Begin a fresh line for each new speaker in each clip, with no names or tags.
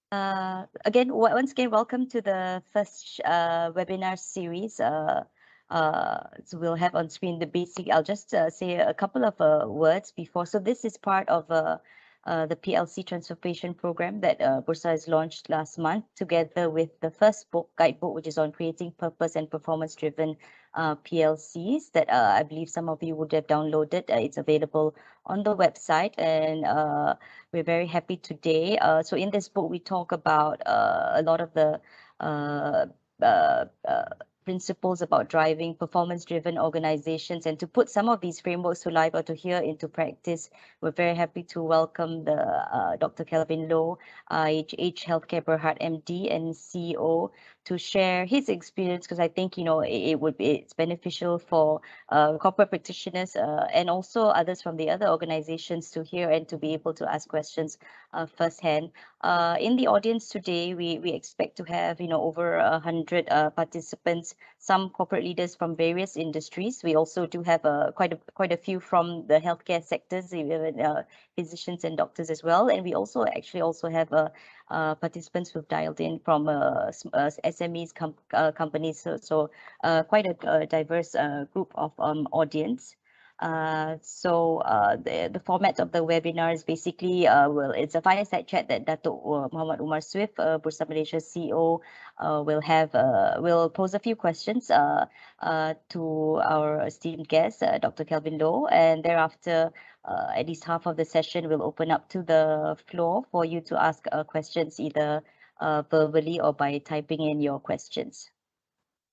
Once again, welcome to the first webinar series. So we'll have on screen the basic. I'll just say a couple of words before. So this is part of the PLC Transformation Program that Bursa has launched last month, together with the first book, Guidebook, which is on creating purpose and performance-driven PLCs that I believe some of you would have downloaded. It's available on the website, and we're very happy today. So in this book, we talk about a lot of the uh, uh, uh, principles about driving performance-driven organizations, and to put some of these frameworks to life or to hear into practice, we're very happy to welcome the Dr. Kelvin Loh, IHH Healthcare Berhad MD and CEO, to share his experience, because I think it's beneficial for corporate practitioners and also others from the other organizations to hear and to be able to ask questions firsthand. In the audience today, we expect to have over 100 participants, some corporate leaders from various industries. We also do have quite a few from the healthcare sectors, even physicians and doctors as well. And we also have participants who've dialed in from SMEs companies. So quite a diverse group of audience. The format of the webinar is basically it's a fireside chat that Datuk Muhammad Umar Swift, Bursa Malaysia CEO, will pose a few questions to our esteemed guest, Dr. Kelvin Loh, and thereafter at least half of the session will open up to the floor for you to ask questions, either verbally or by typing in your questions.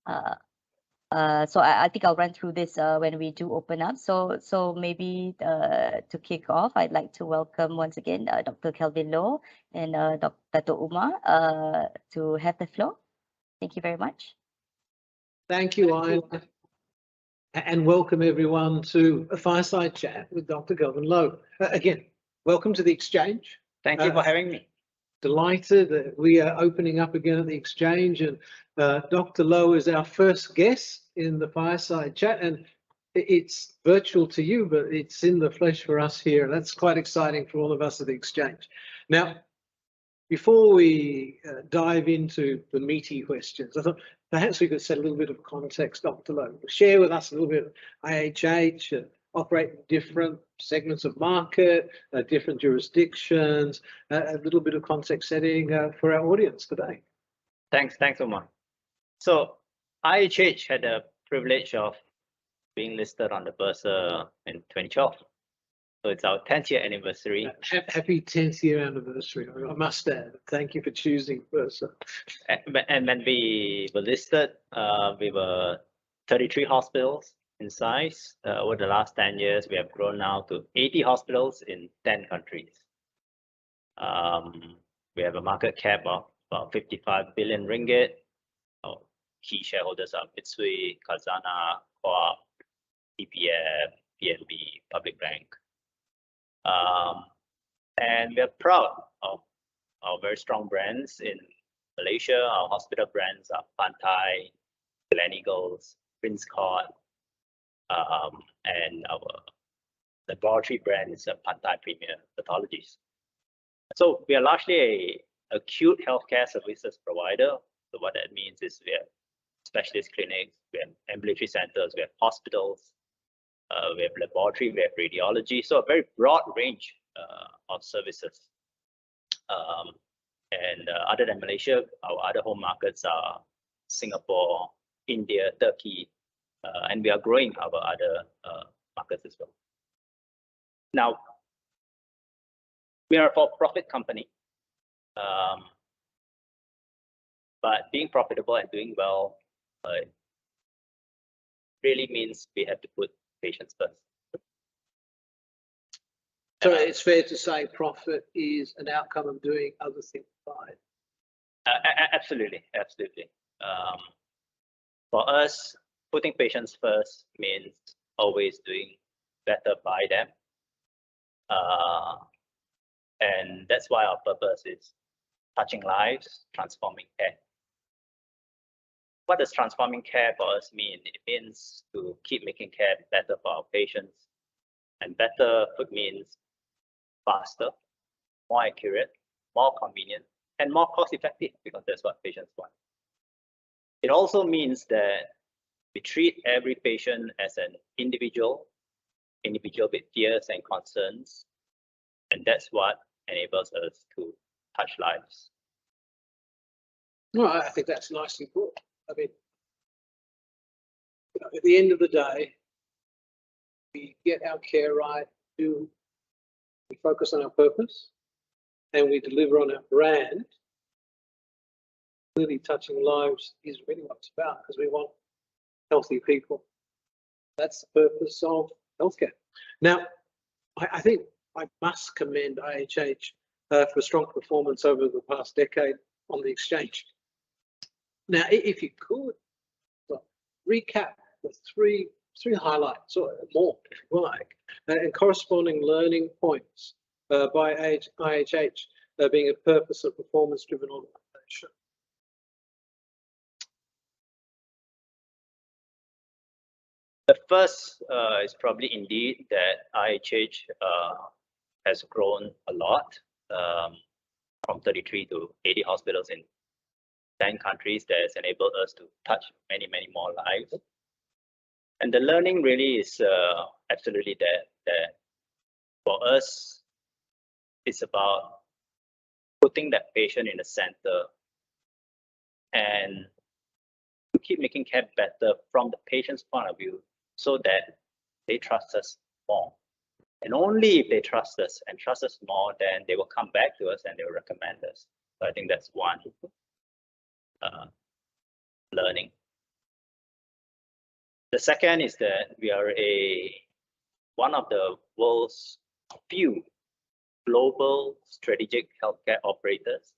So I think I'll run through this when we do open up. So maybe to kick off, I'd like to welcome once again Dr. Kelvin Loh and Dr. Umar to have the floor. Thank you very much.
Thank you, Ian, and welcome everyone to a fireside chat with Dr. Kelvin Loh. Again, welcome to the Exchange.
Thank you for having me.
Delighted that we are opening up again at the Exchange, and Dr. Loh is our first guest in the fireside chat, and it's virtual to you, but it's in the flesh for us here, and that's quite exciting for all of us at the Exchange. Now, before we dive into the meaty questions, I thought perhaps we could set a little bit of context, Dr. Loh. Share with us a little bit of IHH, operate in different segments of market, different jurisdictions, a little bit of context setting for our audience today.
Thanks, Omar. So IHH had the privilege of being listed on the Bursa in 2012. So it's our 10th year anniversary.
Happy 10th year anniversary, I must add. Thank you for choosing Bursa.
And when we were listed, we were 33 hospitals in size. Over the last 10 years, we have grown now to 80 hospitals in 10 countries. We have a market cap of about 55 billion ringgit. Our key shareholders are Mitsui, Khazanah, Co-op, PPF, PNB, Public Bank. And we are proud of our very strong brands in Malaysia. Our hospital brands are Pantai, Gleneagles, Prince Court, and our laboratory brand is Pantai Premier Pathologies. So we are largely a acute healthcare services provider. So what that means is we have specialist clinics, we have ambulatory centers, we have hospitals, we have laboratory, we have radiology. So a very broad range of services. And other than Malaysia, our other home markets are Singapore, India, Turkey, and we are growing our other markets as well. Now, we are a for-profit company, but being profitable and doing well really means we have to put patients first.
So it's fair to say profit is an outcome of doing other things right?
Absolutely. For us, putting patients first means always doing better by them. And that's why our purpose is touching lives, transforming care. What does transforming care for us mean? It means to keep making care better for our patients. And better means faster, more accurate, more convenient, and more cost effective, because that's what patients want. It also means that we treat every patient as an individual with fears and concerns, and that's what enables us to touch lives.
Well, I think that's nicely put. I mean, at the end of the day, we get our care right, we focus on our purpose, and we deliver on our brand. Really touching lives is really what it's about, because we want healthy people. That's the purpose of healthcare. Now, I think I must commend IHH for strong performance over the past decade on the exchange. Now, if you could recap the three highlights or more, if you like, and corresponding learning points by IHH being a purpose and performance-driven organisation.
The first is probably indeed that IHH has grown a lot, from 33 to 80 hospitals in 10 countries. That has enabled us to touch many, many more lives. And the learning really is absolutely that for us, it's about putting that patient in the center and to keep making care better from the patient's point of view, so that they trust us more. And only if they trust us and trust us more, then they will come back to us and they will recommend us. So I think that's one learning. The second is that we are one of the world's few global strategic healthcare operators.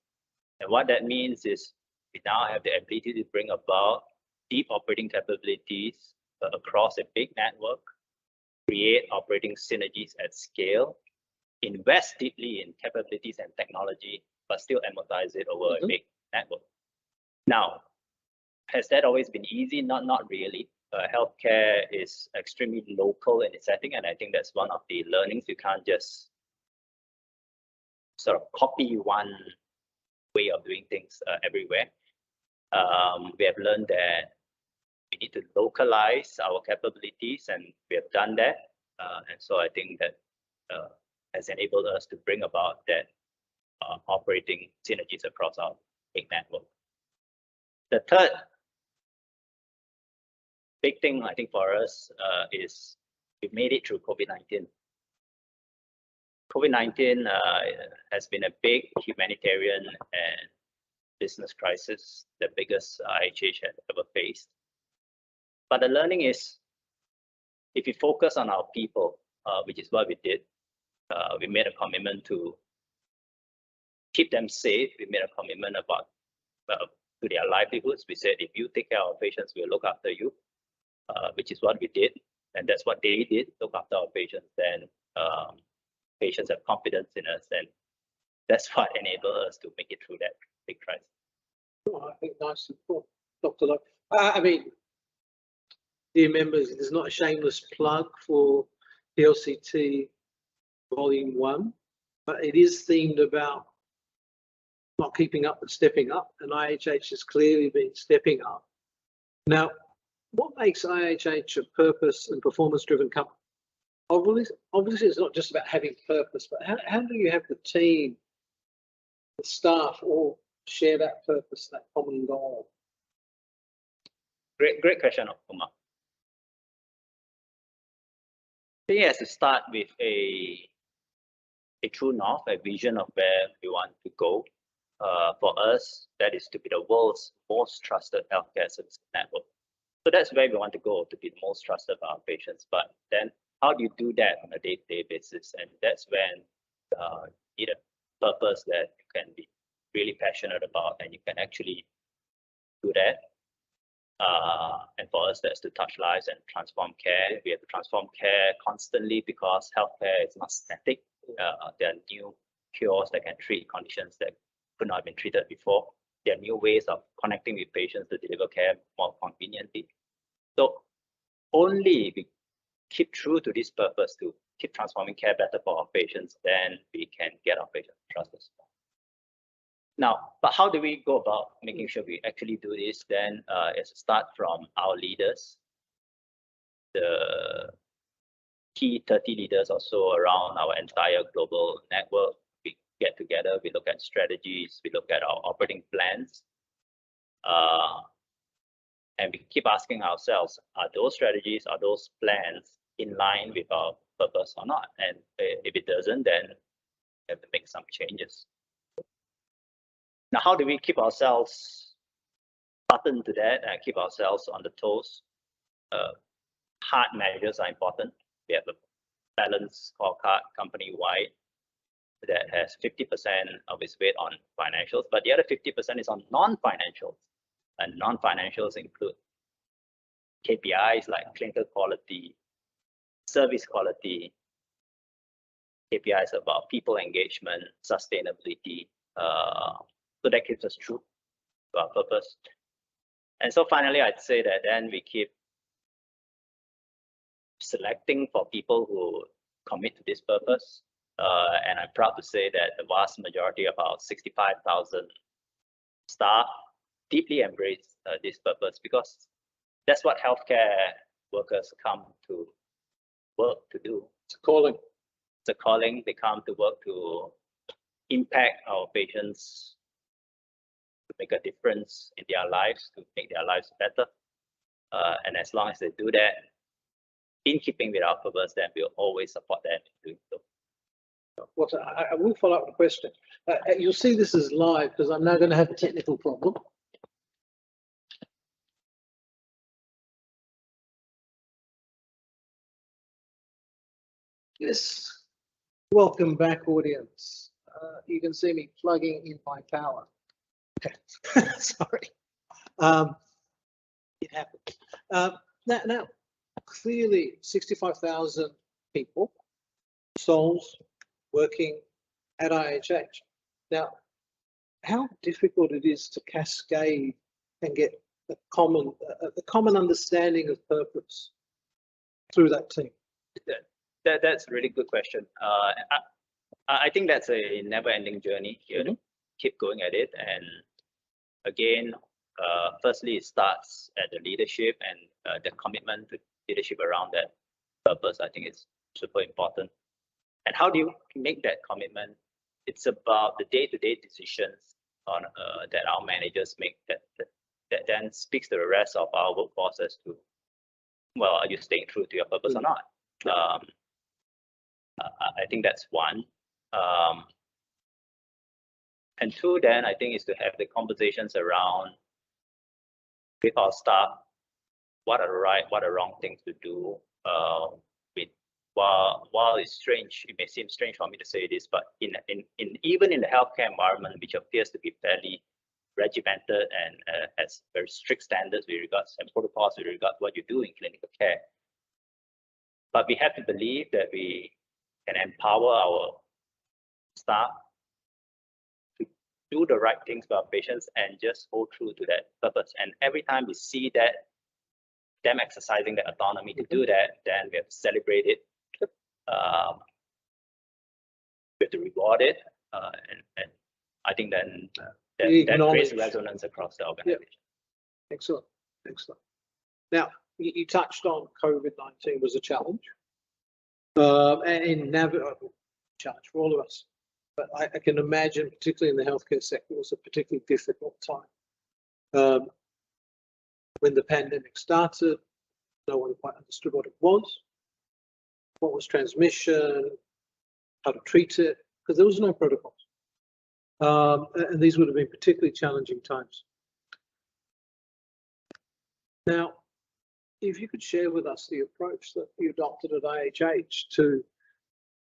And what that means is we now have the ability to bring about deep operating capabilities across a big network, create operating synergies at scale, invest deeply in capabilities and technology, but still amortize it over a big network. Now, has that always been easy? Not really. Healthcare is extremely local in its setting, and I think that's one of the learnings. You can't just sort of copy one way of doing things everywhere. We have learned that we need to localize our capabilities, and we have done that. And so I think that has enabled us to bring about that operating synergies across our big network. The third big thing I think for us is we've made it through COVID-19. COVID-19 has been a big humanitarian and business crisis, the biggest IHH had ever faced. But the learning is, if we focus on our people, which is what we did, we made a commitment to keep them safe. We made a commitment about to their livelihoods. We said, if you take care of our patients, we'll look after you, which is what we did. And that's what they did, look after our patients. Then patients have confidence in us, and that's what enabled us to make it through that big crisis.
Oh, I think nice and cool, Dr. Loh. I mean, dear members, there's not a shameless plug for PLCT Volume 1, but it is themed about not keeping up but stepping up, and IHH has clearly been stepping up. Now, what makes IHH a purpose and performance-driven company? Obviously, it's not just about having purpose, but how do you have the team, the staff, all share that purpose, that common goal?
Great question, Umar. I think it has to start with a true north, a vision of where we want to go. For us, that is to be the world's most trusted healthcare service network. So that's where we want to go, to be the most trusted by our patients. But then how do you do that on a day-to-day basis? And that's when you need a purpose that you can be really passionate about, and you can actually do that. And for us, that's to touch lives and transform care. We have to transform care constantly because healthcare is not static. There are new cures that can treat conditions that could not have been treated before. There are new ways of connecting with patients to deliver care more conveniently. So only if we keep true to this purpose to keep transforming care better for our patients, then we can get our patients to trust us. Now, but how do we go about making sure we actually do this? Then it's a start from our leaders, the key 30 leaders or so around our entire global network. We get together, we look at strategies, we look at our operating plans, and we keep asking ourselves, are those strategies, are those plans in line with our purpose or not? And if it doesn't, then we have to make some changes. Now, how do we keep ourselves buttoned to that and keep ourselves on the toes? Hard measures are important. We have a balanced scorecard company-wide that has 50% of its weight on financials, but the other 50% is on non-financials. And non-financials include KPIs like clinical quality, service quality, KPIs about people engagement, sustainability. So that keeps us true to our purpose. And so finally, I'd say that then we keep selecting for people who commit to this purpose. And I'm proud to say that the vast majority of our 65,000 staff deeply embrace this purpose, because that's what healthcare workers come to work to do.
It's a calling.
It's a calling. They come to work to impact our patients, to make a difference in their lives, to make their lives better. And as long as they do that, in keeping with our purpose, then we'll always support them in doing so.
Well, I will follow up with a question. You'll see this is live because I'm now going to have a technical problem. Yes, welcome back, audience. You can see me plugging in my power. Okay, sorry. It happened. Now, clearly 65,000 people, souls, working at IHH. Now, how difficult it is to cascade and get a common understanding of purpose through that team?
That's a really good question. I think that's a never-ending journey. You know, keep going at it. And again, firstly, it starts at the leadership and the commitment to leadership around that purpose. I think it's super important. And how do you make that commitment? It's about the day-to-day decisions on that our managers make that then speaks to the rest of our workforce as to, well, are you staying true to your purpose or not? I think that's one. And two, then I think is to have the conversations around with our staff, what are the right, what are wrong things to do. While it's strange, it may seem strange for me to say this, but even in the healthcare environment, which appears to be fairly regimented and has very strict standards with regards and protocols with regard to what you do in clinical care, but we have to believe that we can empower our staff to do the right things for our patients and just hold true to that purpose. And every time we see that, them exercising the autonomy to do that, then we have to celebrate it. We have to reward it, and I think then that creates resonance across the organization.
Yeah. Excellent, excellent. Now, you touched on COVID-19 was a challenge, and challenge for all of us. But I can imagine, particularly in the healthcare sector, it was a particularly difficult time. When the pandemic started, no one quite understood what was transmission, how to treat it, because there was no protocols. And these would have been particularly challenging times. Now, if you could share with us the approach that you adopted at IHH to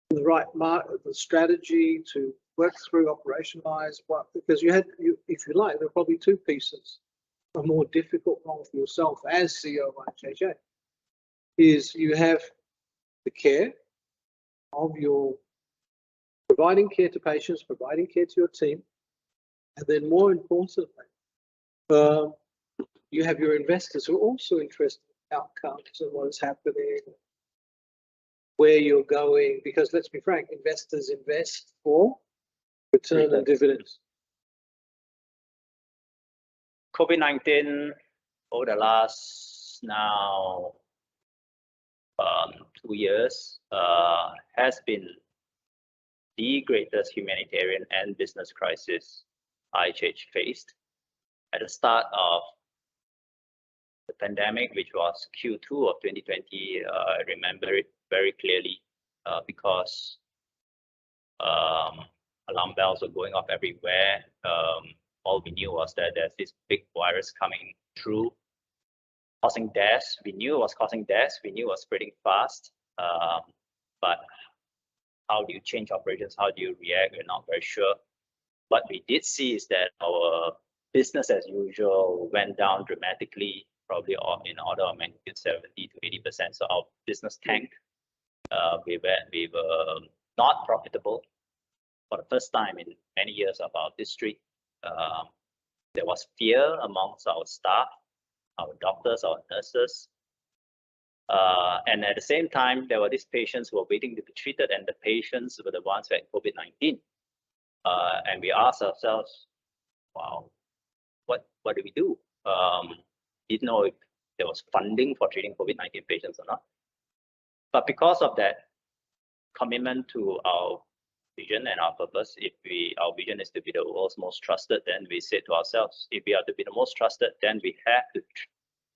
the right the strategy to work through, operationalize, because if you like, there are probably two pieces. A more difficult role for yourself as CEO of IHH is you have the care of your providing care to patients, providing care to your team, and then more importantly, you have your investors who are also interested in outcomes and what is happening, where you're going, because let's be frank, investors invest for return and dividends.
COVID-19 over the last now 2 years has been the greatest humanitarian and business crisis IHH faced. At the start of the pandemic, which was Q2 of 2020, I remember it very clearly because alarm bells were going off everywhere. All we knew was that there's this big virus coming through, causing deaths. We knew it was causing deaths. We knew it was spreading fast. But how do you change operations? How do you react? We're not very sure. What we did see is that our business as usual went down dramatically, probably in order of magnitude 70 to 80%. So our business tanked. We were not profitable for the first time in many years of our history. There was fear amongst our staff, our doctors, our nurses. And at the same time, there were these patients who were waiting to be treated, and the patients were the ones who had COVID-19. And we asked ourselves, wow, what do we do? Didn't know if there was funding for treating COVID-19 patients or not. But because of that commitment to our vision and our purpose, our vision is to be the world's most trusted, then we said to ourselves, if we are to be the most trusted, then we have to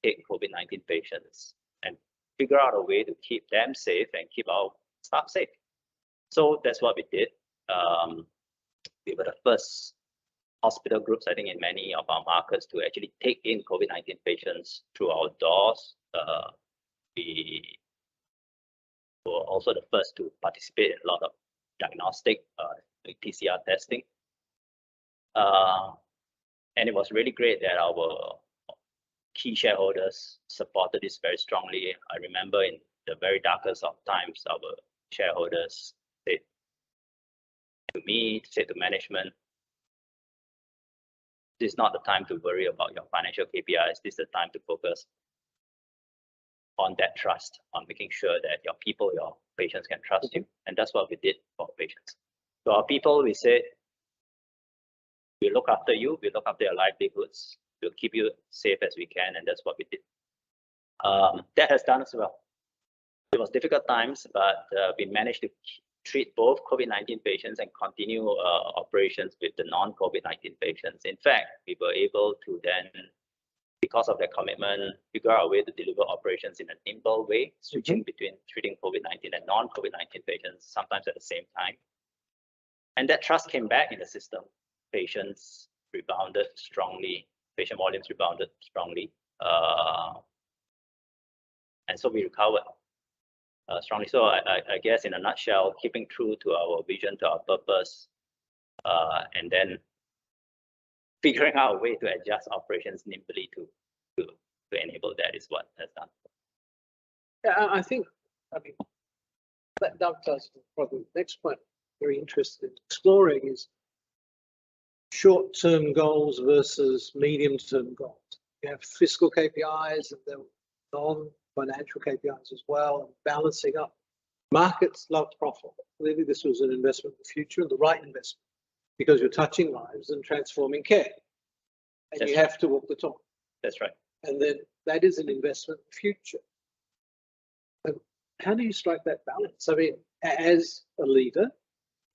take COVID-19 patients and figure out a way to keep them safe and keep our staff safe. So that's what we did. We were the first hospital groups, I think, in many of our markets to actually take in COVID-19 patients through our doors. We were also the first to participate in a lot of diagnostic PCR testing. And it was really great that our key shareholders supported this very strongly. I remember in the very darkest of times, our shareholders said to me, said to management, this is not the time to worry about your financial KPIs. This is the time to focus on that trust, on making sure that your people, your patients can trust you. And that's what we did for our patients. So our people, we said, we look after you, we look after your livelihoods, we'll keep you safe as we can, and that's what we did. That has done as well. It was difficult times, but we managed to treat both COVID-19 patients and continue operations with the non-COVID-19 patients. In fact, we were able to then, because of their commitment, figure out a way to deliver operations in a nimble way, switching between treating COVID-19 and non-COVID-19 patients, sometimes at the same time. And that trust came back in the system. Patients rebounded strongly, patient volumes rebounded strongly. And so we recovered strongly. So I guess in a nutshell, keeping true to our vision, to our purpose, and then figuring out a way to adjust operations nimbly to enable that is what has done.
Yeah, I think, that dovetails to probably the next point. Very interested in exploring is short-term goals versus medium-term goals. You have fiscal KPIs and then non-financial KPIs as well, and balancing up. Markets love profit. Clearly, this was an investment in the future, and the right investment, because you're touching lives and transforming care. And
That's
you
right.
have to walk the talk.
That's right.
And then that is an investment in the future. And how do you strike that balance? I mean, as a leader,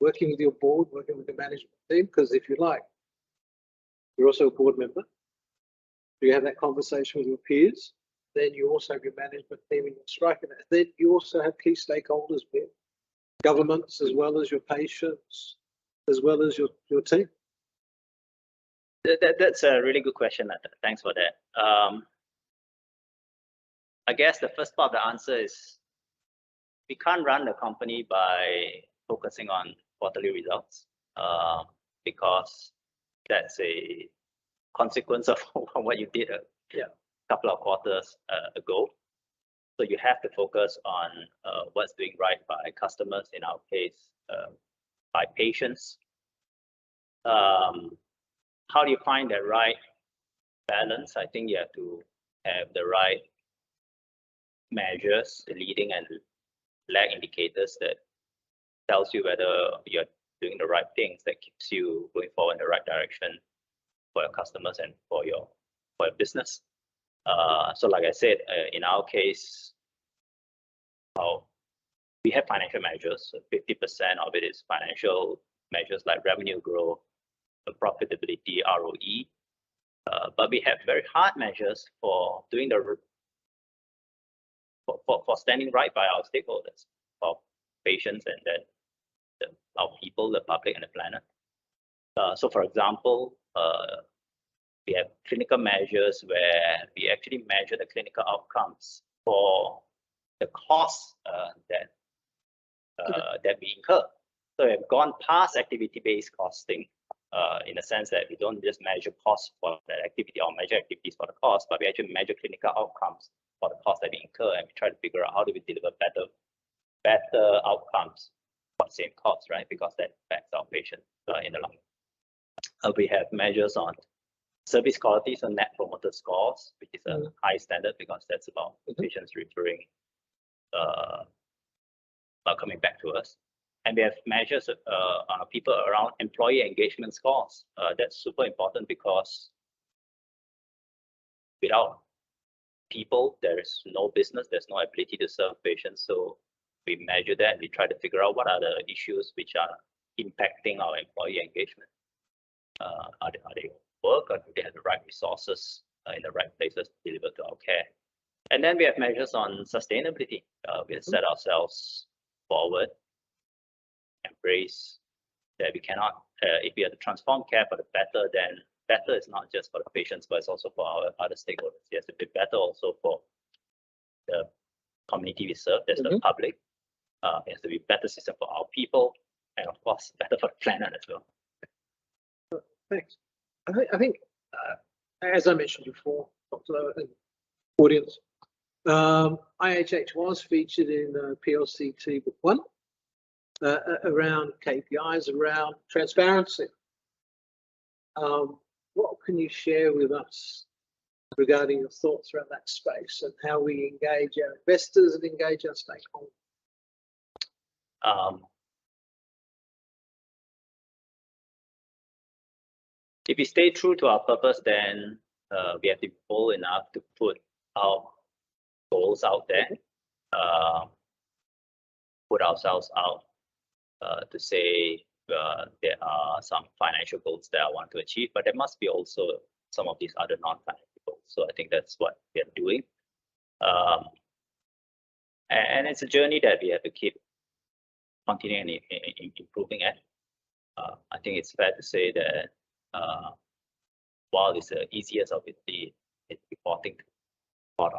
working with your board, working with the management team, because if you like, you're also a board member. You have that conversation with your peers. Then you also have your management team and you're striking that. Then you also have key stakeholders, governments, as well as your patients, as well as your team.
That's a really good question. Thanks for that. I guess the first part of the answer is we can't run the company by focusing on quarterly results because that's a consequence of what you did a couple of quarters ago. So you have to focus on what's doing right by customers, in our case, by patients. How do you find that right balance? I think you have to have the right measures, the leading and lag indicators that tells you whether you're doing the right things, that keeps you going forward in the right direction for your customers and for your for your business. So like I said, in our case, we have financial measures. So 50% of it is financial measures like revenue growth, profitability, ROE. But we have very hard measures for doing for standing right by our stakeholders, our patients, and then our people, the public, and the planet. So for example, we have clinical measures where we actually measure the clinical outcomes for the costs that we incur. So we've gone past activity-based costing in the sense that we don't just measure costs for that activity or measure activities for the cost, but we actually measure clinical outcomes for the cost that we incur, and we try to figure out how do we deliver better outcomes for the same cost, right? Because that affects our patients in the long run. We have measures on service quality, so net promoter scores, which is a high standard because that's about patients referring, coming back to us. And we have measures on people around employee engagement scores. That's super important because without people, there is no business, there's no ability to serve patients. So we measure that and we try to figure out what are the issues which are impacting our employee engagement. Are they work, or do they have the right resources in the right places to deliver to our care? And then we have measures on sustainability. We have set ourselves forward, embrace that we cannot, if we have to transform care for the better, then better is not just for the patients, but it's also for our other stakeholders. It has to be better also for the community we serve, that's the public. It has to be better system for our people, and of course, better for the planet as well.
Thanks. I think as I mentioned before, Dr. Loh and audience, IHH was featured in PLCT Book 1 around KPIs, around transparency. What can you share with us regarding your thoughts around that space and how we engage our investors and engage our stakeholders?
If we stay true to our purpose, then we have to be bold enough to put our goals out there, put ourselves out to say there are some financial goals that I want to achieve, but there must be also some of these other non-financial goals. So I think that's what we are doing. And it's a journey that we have to keep continuing and improving at. I think it's fair to say that while it's the easiest of it, it's reporting on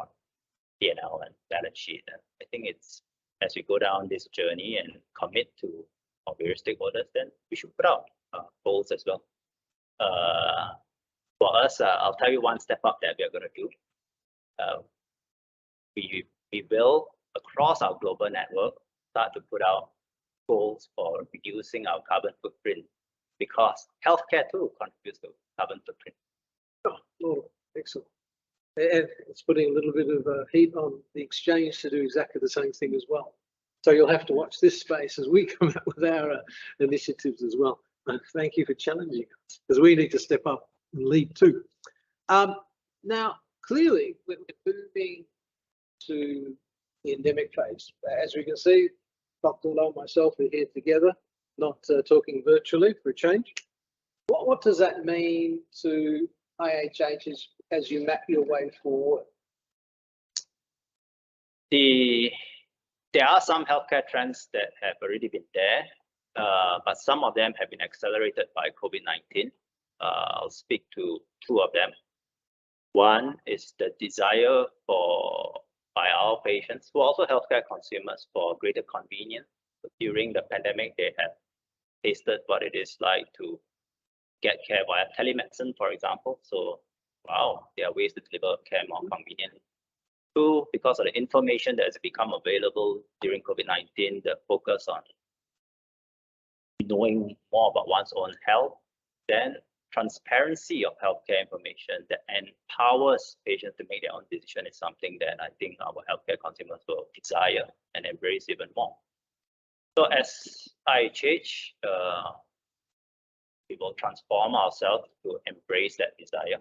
P&L and balance sheet. And I think it's as we go down this journey and commit to our various stakeholders, then we should put out goals as well. For us, I'll tell you one step up that we are going to do. We will, across our global network, start to put out goals for reducing our carbon footprint, because healthcare too contributes to carbon footprint.
Oh, excellent. And it's putting a little bit of heat on the exchange to do exactly the same thing as well. So you'll have to watch this space as we come out with our initiatives as well. Thank you for challenging us, because we need to step up and lead too. Now, clearly, we're moving to the endemic phase. As we can see, Dr. Loh and myself are here together, not talking virtually for a change. What does that mean to IHH as you map your way forward?
There are some healthcare trends that have already been there, but some of them have been accelerated by COVID-19. I'll speak to two of them. One is the desire by our patients, who are also healthcare consumers, for greater convenience. During the pandemic, they have tasted what it is like to get care via telemedicine, for example. So, wow, there are ways to deliver care more conveniently. Two, because of the information that has become available during COVID-19, the focus on knowing more about one's own health, then transparency of healthcare information that empowers patients to make their own decision is something that I think our healthcare consumers will desire and embrace even more. So as IHH, we will transform ourselves to embrace that desire.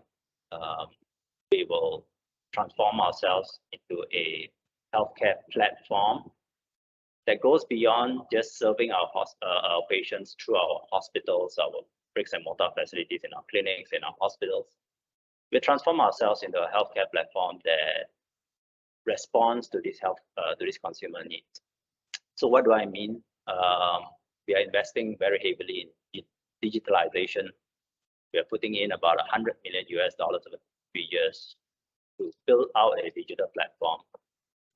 we will transform ourselves into a healthcare platform that goes beyond just serving our patients through our hospitals, our bricks and mortar facilities, in our clinics, in our hospitals. We transform ourselves into a healthcare platform that responds to this consumer needs. So what do I mean? We are investing very heavily in digitalization. We are putting in about $100 million over 3 years to build out a digital platform.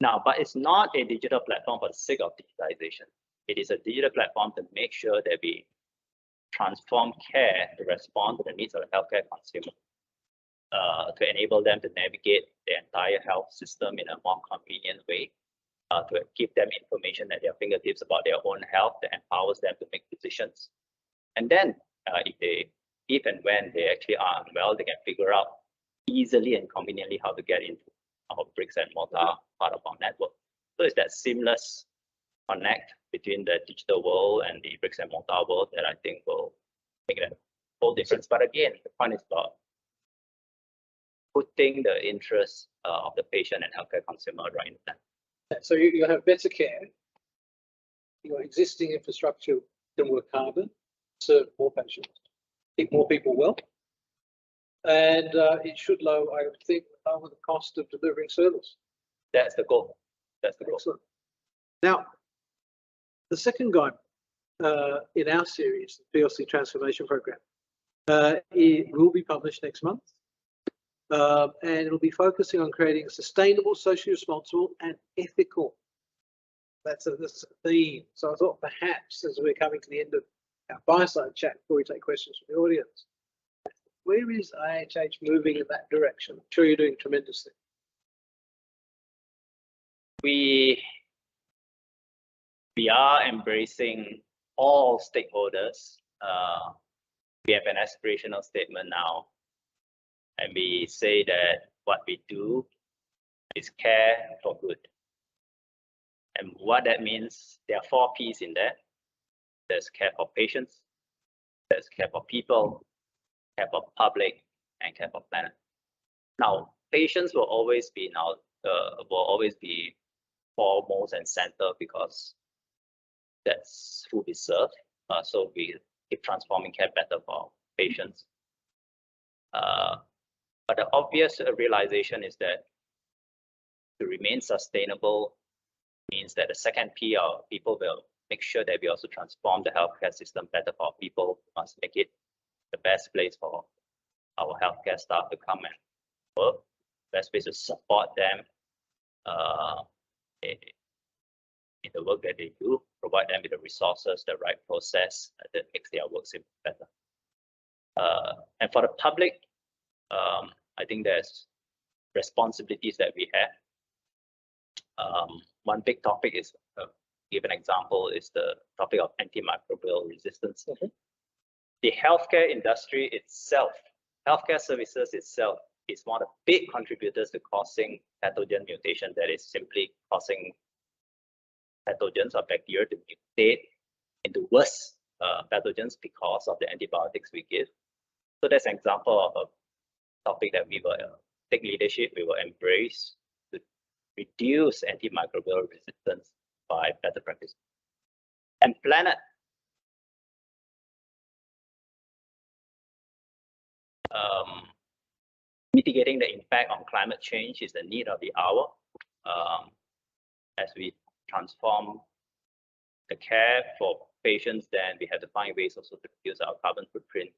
Now, but it's not a digital platform for the sake of digitalization. It is a digital platform to make sure that we transform care to respond to the needs of the healthcare consumer, to enable them to navigate the entire health system in a more convenient way, to give them information at their fingertips about their own health that empowers them to make decisions. And then if and when they actually are unwell, they can figure out easily and conveniently how to get into our bricks and mortar part of our network. So it's that seamless connect between the digital world and the bricks and mortar world that I think will make a whole difference. But again, the point is about putting the interests of the patient and healthcare consumer right in the center.
So you have better care. Your existing infrastructure can work harder, serve more patients, keep more people well, and it should lower, I would think, lower the cost of delivering service.
That's the goal. That's the goal.
Excellent. Now, the second guide in our series, the PLC Transformation Program, it will be published next month, and it'll be focusing on creating sustainable, socially responsible, and ethical. That's a theme. So I thought perhaps as we're coming to the end of our fireside chat, before we take questions from the audience, where is IHH moving in that direction? I'm sure you're doing tremendously.
We are embracing all stakeholders. We have an aspirational statement now, and we say that what we do is care for good. And what that means, there are 4 P's in that. There's care for patients, there's care for people, care for public, and care for planet. Now, patients will always be foremost and center because that's who we serve. So we keep transforming care better for patients. But the obvious realization is that to remain sustainable means that the second P, our people, will make sure that we also transform the healthcare system better for our people. We must make it the best place for our healthcare staff to come and work, best place to support them in the work that they do, provide them with the resources, the right process that makes their work simple better. And for the public, I think there's responsibilities that we have. One big topic is, give an example, is the topic of antimicrobial resistance. The healthcare industry itself, healthcare services itself, is one of the big contributors to causing pathogen mutation, that is simply causing pathogens or bacteria to mutate into worse pathogens because of the antibiotics we give. So that's an example of a topic that we will take leadership, we will embrace to reduce antimicrobial resistance by better practice. And planet. Mitigating the impact on climate change is the need of the hour. As we transform the care for patients, then we have to find ways also to reduce our carbon footprint.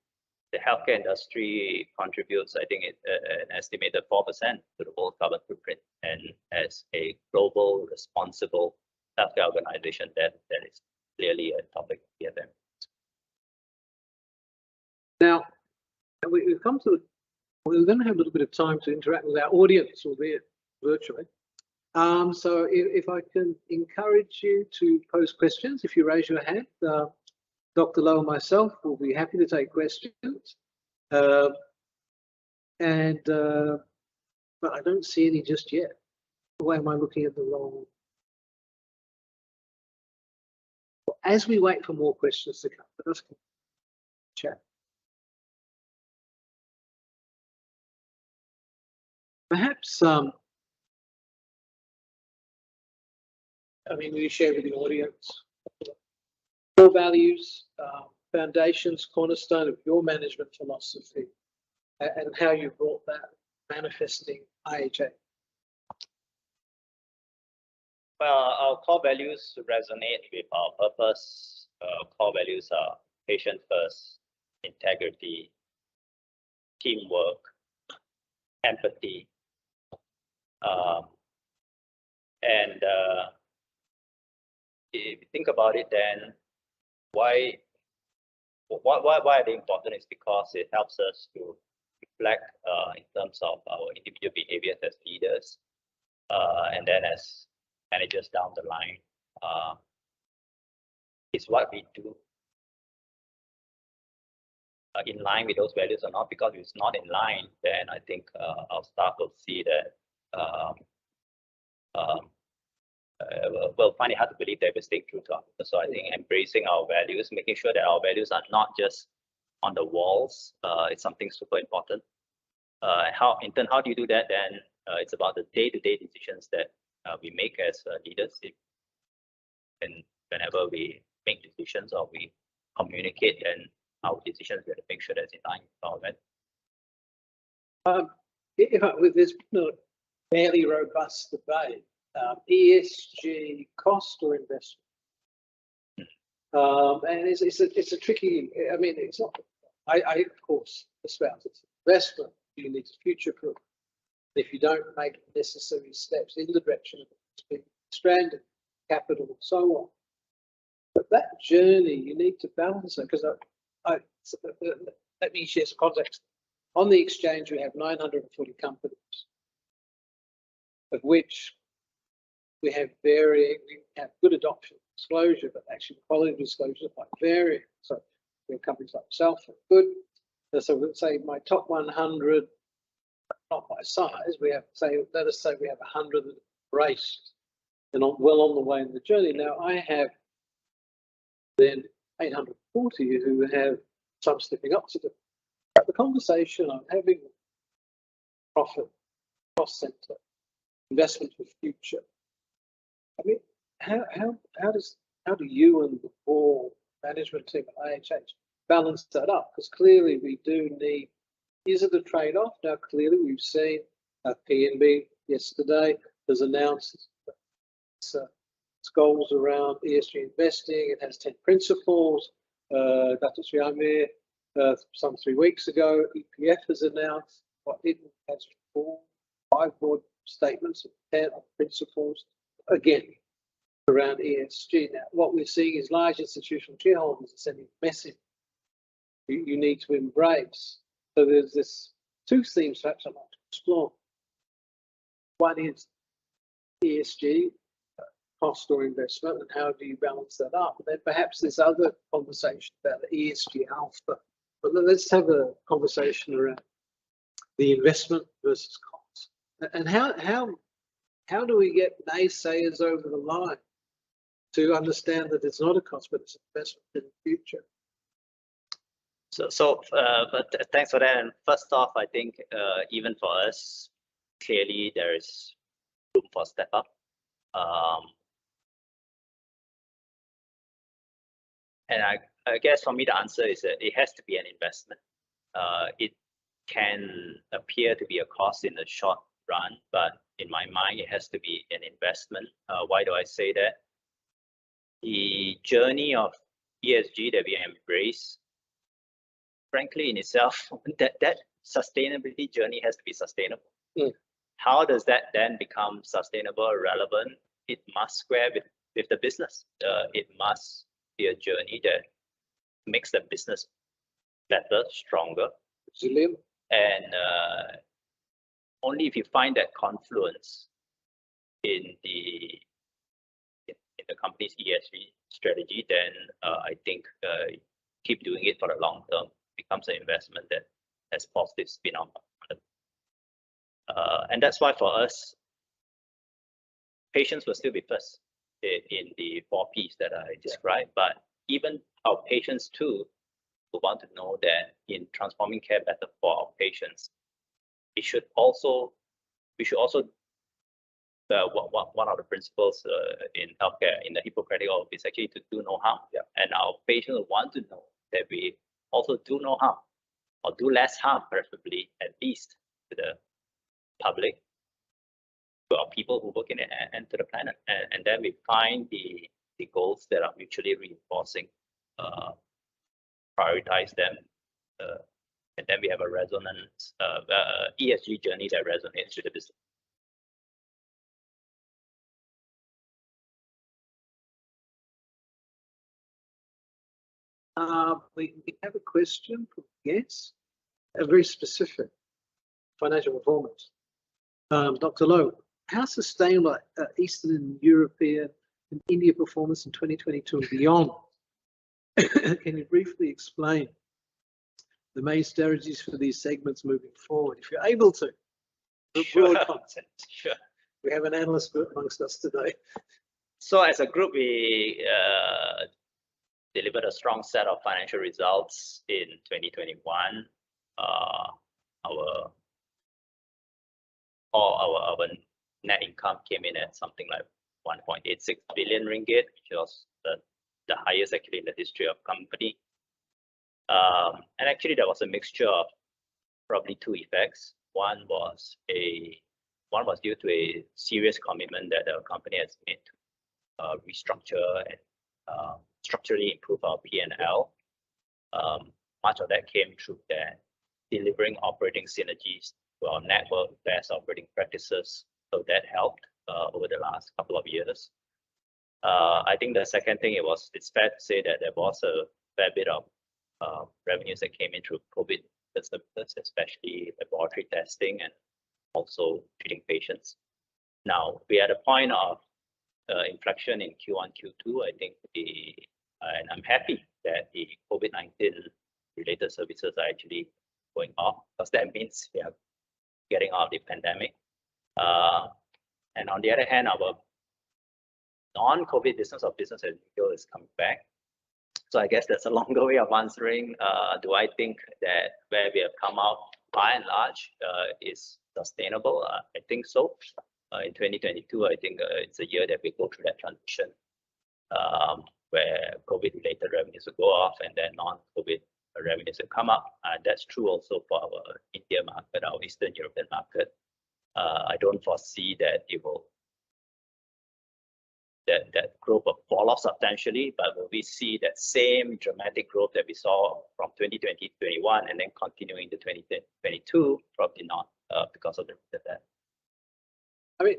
The healthcare industry contributes, I think, an estimated 4% to the whole carbon footprint. And as a global, responsible healthcare organization, that is clearly a topic we have.
Now, we've come to, we're going to have a little bit of time to interact with our audience, albeit virtually. So if I can encourage you to pose questions, if you raise your hand, Dr. Loh and myself will be happy to take questions. But I don't see any just yet. Why am I looking at the wrong? As we wait for more questions to come, let us chat. Perhaps, I mean, we share with the audience core values, foundations, cornerstone of your management philosophy, and how you brought that manifesting IHH.
Well, our core values resonate with our purpose. Core values are patient first, integrity, teamwork, empathy, and if you think about it, then why are they important is because it helps us to reflect in terms of our individual behaviors as leaders, and then as managers down the line. It's what we do in line with those values or not, because if it's not in line, then I think our staff will see that we'll find it hard to believe that we stay true to our purpose. So I think embracing our values, making sure that our values are not just on the walls, it's something super important. How do you do that? Then it's about the day-to-day decisions that we make as leaders. And whenever we make decisions or we communicate, then our decisions, we have to make sure that's in line with our values.
There's been a fairly robust debate. ESG cost or investment, and it's a tricky. I mean, it's not. I of course espouse it's investment. You need to future-proof. If you don't make necessary steps in the direction of being stranded, capital, and so on. But that journey, you need to balance it, because let me share some context. On the exchange, we have 940 companies, of which we have good adoption disclosure, but actually quality disclosure is quite varying. So we have companies like myself that are good. So we'll say my top 100, not by size, we have, let us say we have 100 that embraced and well on the way in the journey. Now I have then 840 who have some stepping up to do. But the conversation I'm having, profit, cost center, investment for future. I mean, how do you and the board management team at IHH balance that up? Because clearly we do need. Is it a trade-off? Now clearly we've seen PNB yesterday has announced its goals around ESG investing. It has 10 principles. Dr. Sri Amir, some 3 weeks ago, EPF has announced what it has 5 board statements of 10 principles. Again, around ESG. Now, what we're seeing is large institutional shareholders are sending a message you need to embrace. So there's this 2 themes perhaps I'd like to explore. One is ESG, cost or investment, and how do you balance that up? And then perhaps this other conversation about the ESG alpha. But let's have a conversation around the investment versus cost. And how do we get naysayers over the line to understand that it's not a cost, but it's an investment in the future?
But thanks for that. And first off, I think even for us, clearly there is room for step up. And I guess for me, the answer is that it has to be an investment. It can appear to be a cost in the short run, but in my mind, it has to be an investment. Why do I say that? The journey of ESG that we embrace, frankly, in itself, that sustainability journey has to be sustainable. How does that then become sustainable or relevant? It must square with the business. It must be a journey that makes the business better, stronger,
resilient.
And only if you find that confluence in the company's ESG strategy, then I think keep doing it for the long term becomes an investment that has positive spin-off. And that's why for us, patients will still be first in the 4 Ps that I described, but even our patients too who want to know that in transforming care better for our patients, it should also we should also one of the principles in healthcare in the Hippocratic Oath is actually to do no harm.
Yeah.
And our patients want to know that we also do no harm, or do less harm, preferably, at least to the public, to our people who work in it, and to the planet. And then we find the goals that are mutually reinforcing, prioritize them, and then we have a resonance, ESG journey that resonates with the business.
We have a question from guests, a very specific financial performance. Dr. Loh, how sustainable Eastern and European and India performance in 2022 and beyond? Can you briefly explain the main strategies for these segments moving forward, if you're able to?
Sure. Sure.
We have an analyst amongst us today.
So as a group, we delivered a strong set of financial results in 2021. Our net income came in at something like 1.86 billion ringgit, which was the highest actually in the history of company. And actually there was a mixture of probably two effects. One was due to a serious commitment that the company has made to restructure and structurally improve our P&L. Much of that came through that delivering operating synergies to our network, best operating practices. So that helped over the last couple of years. I think the second thing, it's fair to say that there was a fair bit of revenues that came in through COVID, especially laboratory testing and also treating patients. Now we're at a point of inflection in Q1, Q2. I think and I'm happy that the COVID-19 related services are actually going off, because that means we are getting out of the pandemic. And on the other hand, our non-COVID business or business as usual is coming back. So I guess that's a longer way of answering. Do I think that where we have come out by and large is sustainable? I think so. In 2022, I think it's a year that we go through that transition where COVID-related revenues will go off and then non-COVID revenues will come up. And that's true also for our India market, our Eastern European market. I don't foresee that it will that growth will fall off substantially, but will we see that same dramatic growth that we saw from 2020 to 21 and then continuing to 2022? Probably not, because of that.
I mean,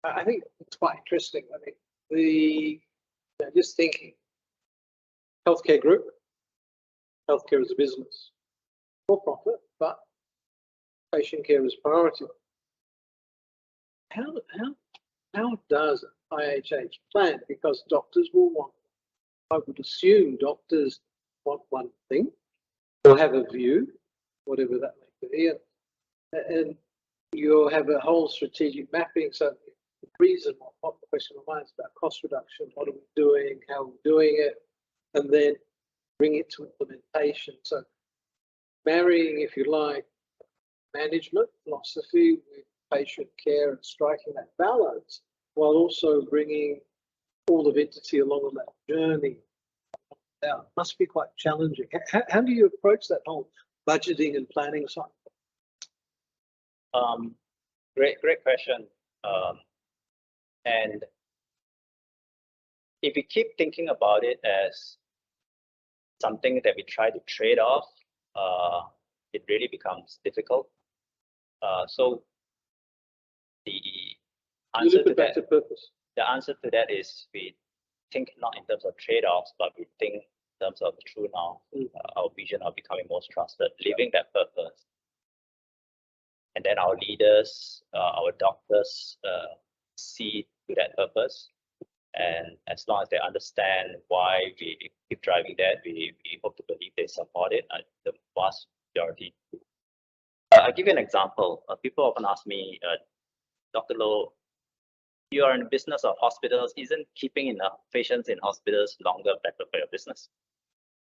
I think it's quite interesting. I mean, just thinking, healthcare group, healthcare is a business, for profit, but patient care is priority. How does IHH plan? Because doctors will want, I would assume doctors want one thing, or have a view, whatever that may be, and you'll have a whole strategic mapping. So the reason, what the question of mine is about cost reduction, what are we doing, how are we doing it, and then bring it to implementation. So marrying, if you like, management philosophy with patient care and striking that balance, while also bringing all of entity along on that journey. Now, it must be quite challenging. How do you approach that whole budgeting and planning cycle?
Great question. And if we keep thinking about it as something that we try to trade off, it really becomes difficult. So the answer to that, the answer to that is we think not in terms of trade-offs, but we think in terms of true now, our vision of becoming most trusted, living that purpose. And then our leaders, our doctors see to that purpose. And as long as they understand why we keep driving that, we hope to believe they support it. The vast majority do. I'll give you an example. People often ask me, Dr. Loh, you are in the business of hospitals. Isn't keeping enough patients in hospitals longer better for your business?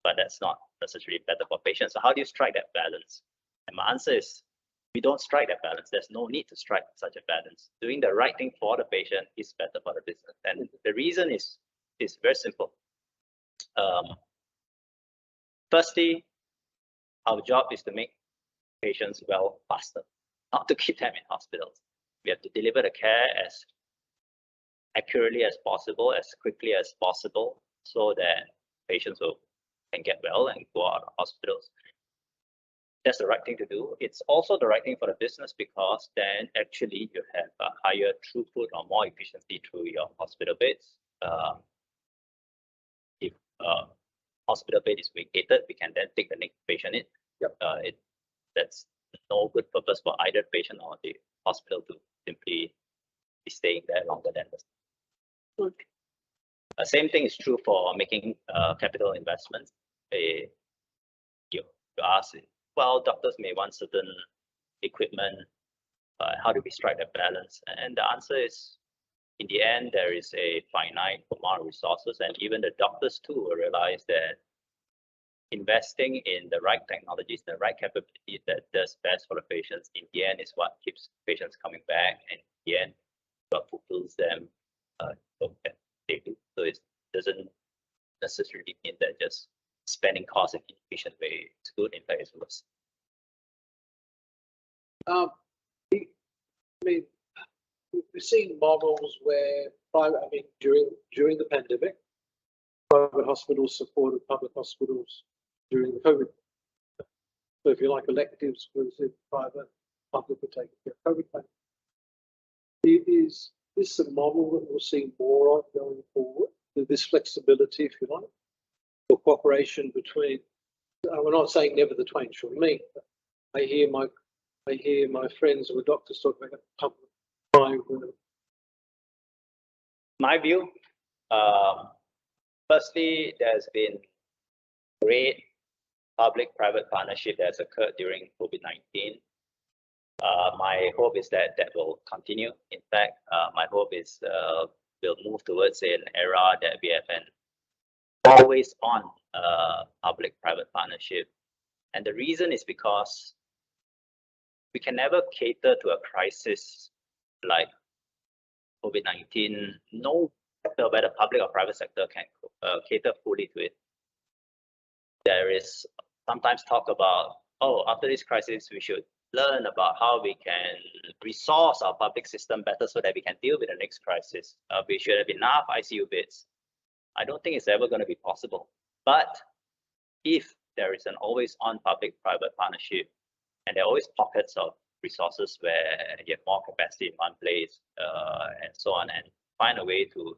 But that's not necessarily better for patients. So how do you strike that balance? And my answer is, we don't strike that balance. There's no need to strike such a balance. Doing the right thing for the patient is better for the business. And the reason is very simple. Firstly, our job is to make patients well faster, not to keep them in hospitals. We have to deliver the care as accurately as possible, as quickly as possible, so that patients can get well and go out of hospitals. That's the right thing to do. It's also the right thing for the business, because then actually you have a higher throughput or more efficiency through your hospital beds. If hospital bed is vacated, we can then take the next patient in.
Yep.
That's no good purpose for either patient or the hospital to simply be staying there longer than the.
Okay.
Same thing is true for making capital investments. You ask, well, doctors may want certain equipment. How do we strike that balance? And the answer is, in the end, there is a finite amount of resources, and even the doctors too will realize that investing in the right technologies, the right capability that does best for the patients, in the end is what keeps patients coming back, and in the end, what fulfills them. They do. So it doesn't necessarily mean that just spending costs in an efficient way is good. In fact, it's worse.
I mean, we've seen models where private, during the pandemic, private hospitals supported public hospitals during the COVID. So if you like, electives was in private, public would take care of COVID. Is this a model that we'll see more of going forward? This flexibility, if you like, or cooperation between. We're not saying never the twain shall meet. I hear my friends who are doctors talk about public-private.
My view, firstly, there's been great public-private partnership that's occurred during COVID-19. My hope is that will continue. In fact, my hope is we'll move towards an era that we have an always on public-private partnership. And the reason is because we can never cater to a crisis like COVID-19. No matter whether public or private sector can cater fully to it. There is sometimes talk about, oh, after this crisis, we should learn about how we can resource our public system better so that we can deal with the next crisis. We should have enough ICU beds. I don't think it's ever going to be possible. But if there is an always on public-private partnership, and there are always pockets of resources where you have more capacity in one place, and so on, and find a way to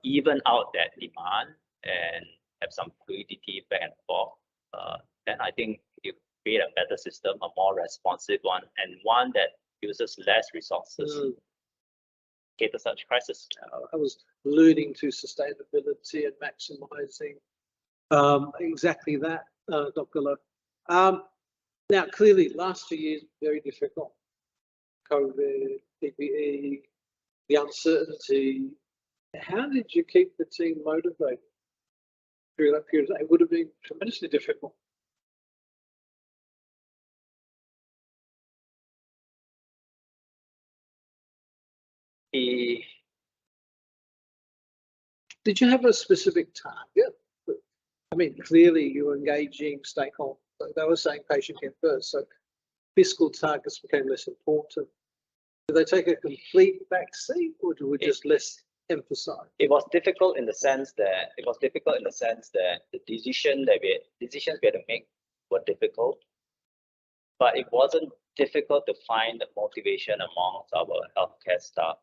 even out that demand and have some fluidity back and forth, then I think you create a better system, a more responsive one, and one that uses less resources. Cater such crisis.
I was alluding to sustainability and maximizing exactly that, Dr. Loh. Now, clearly, last 2 years very difficult. COVID, PPE, the uncertainty. How did you keep the team motivated through that period? It would have been tremendously difficult. Did you have a specific target? I mean, clearly you were engaging stakeholders. They were saying patient care first, so fiscal targets became less important. Did they take a complete backseat, or do we just less emphasize?
It was difficult in the sense that the decisions we had to make were difficult, but it wasn't difficult to find the motivation amongst our healthcare staff.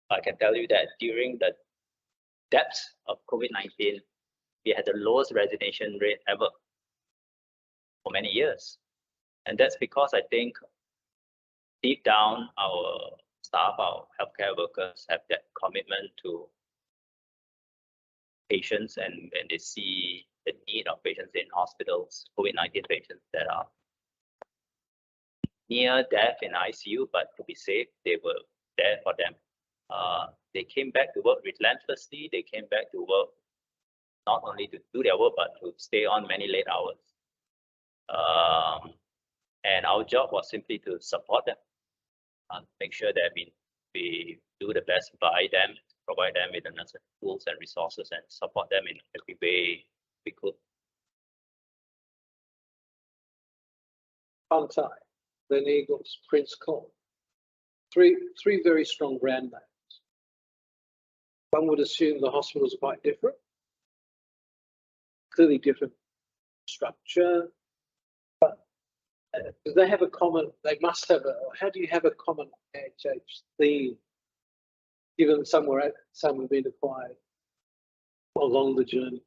I can tell you that during the depths of COVID-19, we had the lowest resignation rate ever for many years. And that's because I think deep down our staff, our healthcare workers have that commitment to patients, and when they see the need of patients in hospitals, COVID-19 patients that are near death in ICU, but to be safe, they were there for them. They came back to work relentlessly. They came back to work not only to do their work, but to stay on many late hours. And our job was simply to support them, make sure that we do the best by them, provide them with the necessary tools and resources, and support them in every way we could.
Pantai, Glen Eagles, Prince Court. Three very strong brand names. One would assume the hospitals are quite different. Clearly different structure, but do they have a common, they must have a, how do you have a common IHH theme, given some have been acquired along the journey?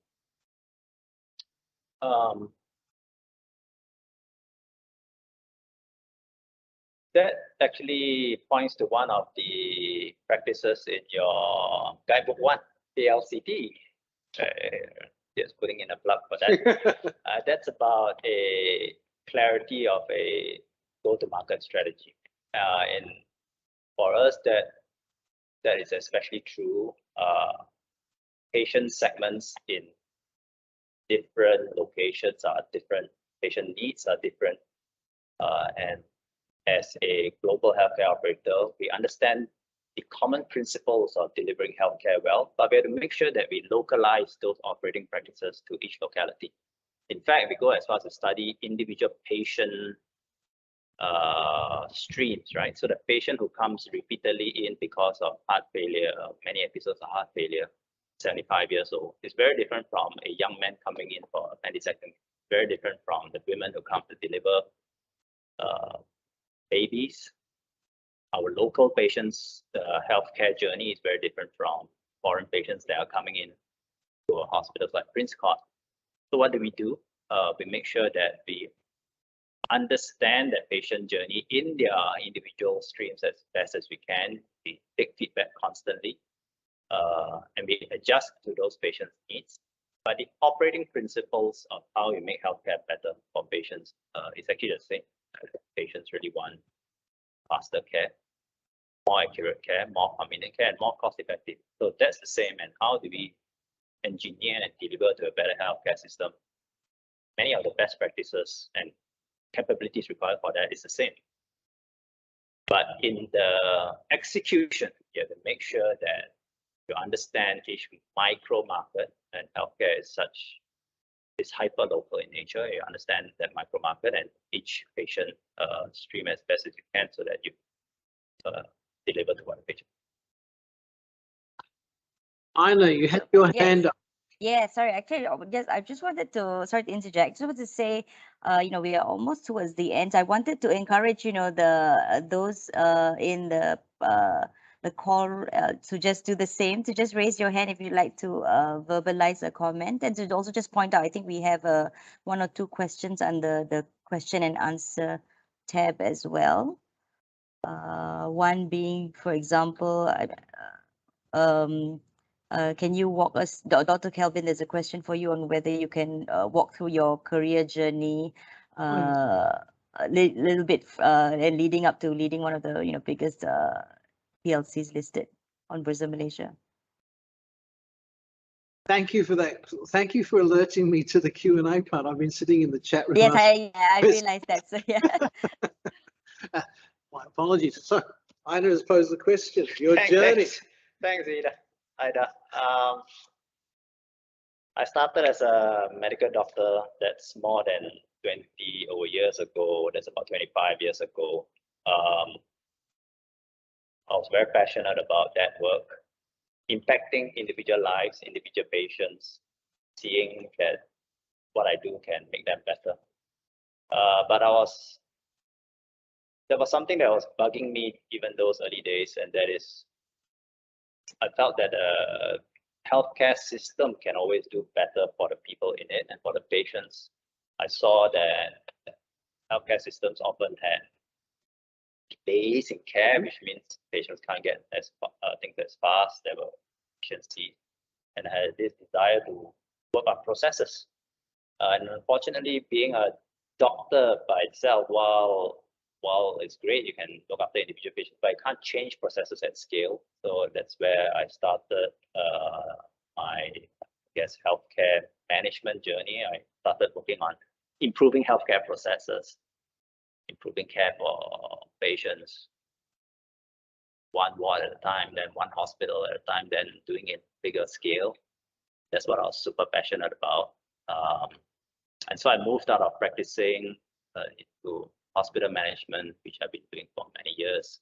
That actually points to one of the practices in your Guidebook 1, PLCT. Just putting in a plug for that. That's about a clarity of a go-to-market strategy. And for us, that is especially true. Patient segments in different locations are different. Patient needs are different. And as a global healthcare operator, we understand the common principles of delivering healthcare well, but we have to make sure that we localize those operating practices to each locality. In fact, we go as far as to study individual patient streams, right? So the patient who comes repeatedly in because of heart failure, many episodes of heart failure, 75 years old, is very different from a young man coming in for appendectomy. Very different from the women who come to deliver babies. Our local patients' healthcare journey is very different from foreign patients that are coming in to hospitals like Prince Court. So what do? We make sure that we understand that patient journey in their individual streams as best as we can. We take feedback constantly, and we adjust to those patients' needs. But the operating principles of how we make healthcare better for patients is actually the same. Patients really want faster care, more accurate care, more convenient care, and more cost-effective. So that's the same. And how do we engineer and deliver to a better healthcare system? Many of the best practices and capabilities required for that is the same. But in the execution, you have to make sure that you understand each micro market, and healthcare is hyper local in nature. You understand that micro market and each patient stream as best as you can, so that you deliver to one patient.
Ina, you had your hand up.
Yeah, sorry. Actually, I just wanted to, sorry to interject. Just wanted to say, we are almost towards the end. I wanted to encourage, those in the call to just do the same, to just raise your hand if you'd like to verbalize a comment, and to also just point out, I think we have one or two questions under the question and answer tab as well. One being, for example, can you walk us, Dr. Kelvin, there's a question for you on whether you can walk through your career journey a little bit and leading up to leading one of the biggest PLCs listed on Bursa Malaysia.
Thank you for that. Thank you for alerting me to the Q&A part. I've been sitting in the chat room.
Yes, I realized that. So yeah.
My apologies. So Ina has posed the question. Your journey.
Thanks, Ida. I started as a medical doctor. That's more than 20 over years ago. That's about 25 years ago. I was very passionate about that work, impacting individual lives, individual patients, seeing that what I do can make them better. But there was something that was bugging me even those early days, and that is, I felt that the healthcare system can always do better for the people in it and for the patients. I saw that healthcare systems often had delays in care, which means patients can't get things as fast. There were efficiencies, and I had this desire to work on processes. And unfortunately, being a doctor by itself, while it's great, you can look after individual patients, but you can't change processes at scale. So that's where I started my, healthcare management journey. I started working on improving healthcare processes, improving care for patients, one ward at a time, then one hospital at a time, then doing it bigger scale. That's what I was super passionate about. And so I moved out of practicing into hospital management, which I've been doing for many years.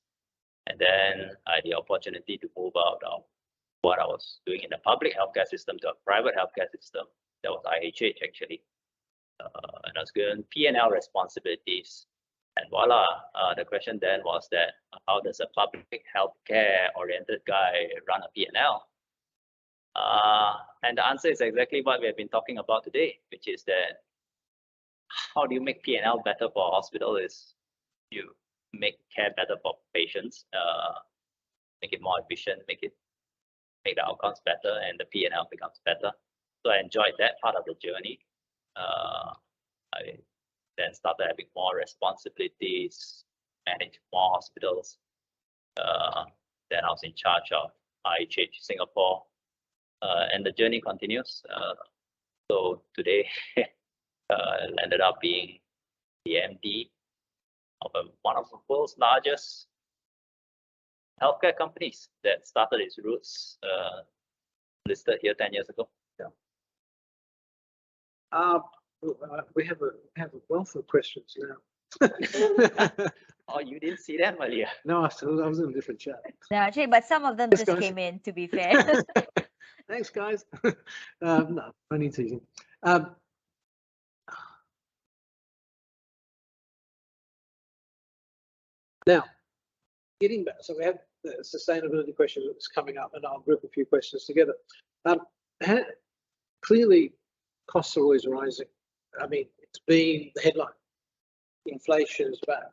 And then I had the opportunity to move out of what I was doing in the public healthcare system to a private healthcare system. That was IHH actually. And I was given P&L responsibilities. And voila, the question then was that how does a public healthcare oriented guy run a P&L? And the answer is exactly what we have been talking about today, which is that how do you make P&L better for a hospital is you make care better for patients, make it more efficient, make the outcomes better, and the P&L becomes better. So I enjoyed that part of the journey. I then started having more responsibilities, managed more hospitals. Then I was in charge of IHH Singapore, and the journey continues. So today, ended up being the MD of one of the world's largest healthcare companies that started its roots listed here 10 years ago.
We have a wealth of questions now.
Oh, you didn't see them earlier?
No, I was in a different chat.
No, actually, but some of them
Yes,
just
guys.
came in, to be fair.
Thanks, guys. No, only teasing. Now, getting back, so we have the sustainability question that's coming up, and I'll group a few questions together. Clearly, costs are always rising. I mean, it's been the headline. Inflation is back.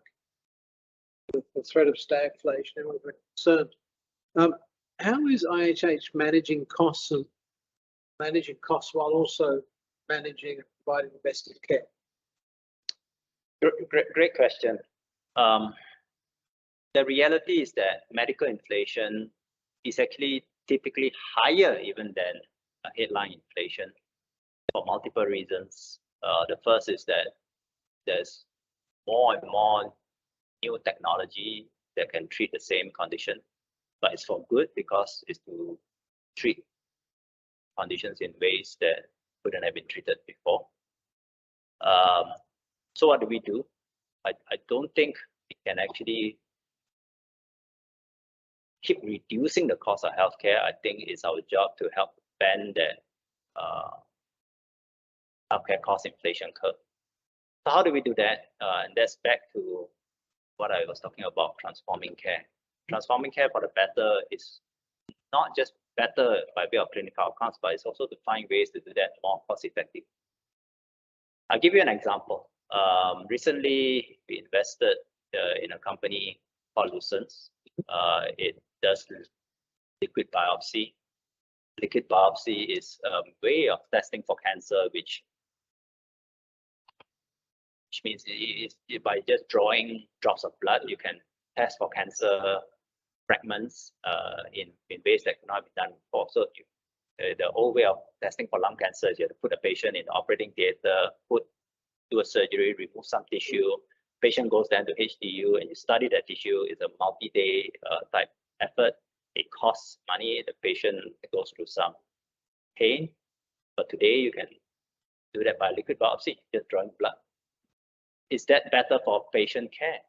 With the threat of stagflation, everyone's very concerned. How is IHH managing costs while also managing and providing the best of care?
Great question. The reality is that medical inflation is actually typically higher even than headline inflation for multiple reasons. The first is that there's more and more new technology that can treat the same condition, but it's for good because it's to treat conditions in ways that couldn't have been treated before. So what do? I don't think we can actually keep reducing the cost of healthcare. I think it's our job to help bend that healthcare cost inflation curve. So how do we do that? And that's back to what I was talking about, transforming care. Transforming care for the better is not just better by way of clinical outcomes, but it's also to find ways to do that more cost effective. I'll give you an example. Recently, we invested in a company called Lucence. It does liquid biopsy. Liquid biopsy is a way of testing for cancer, which means by just drawing drops of blood, you can test for cancer fragments in ways that cannot be done before. So the old way of testing for lung cancer is you have to put a patient in the operating theater, do a surgery, remove some tissue. Patient goes down to HDU and you study that tissue. It's a multi-day type effort. It costs money. The patient goes through some pain. But today you can do that by liquid biopsy, just drawing blood. Is that better for patient care?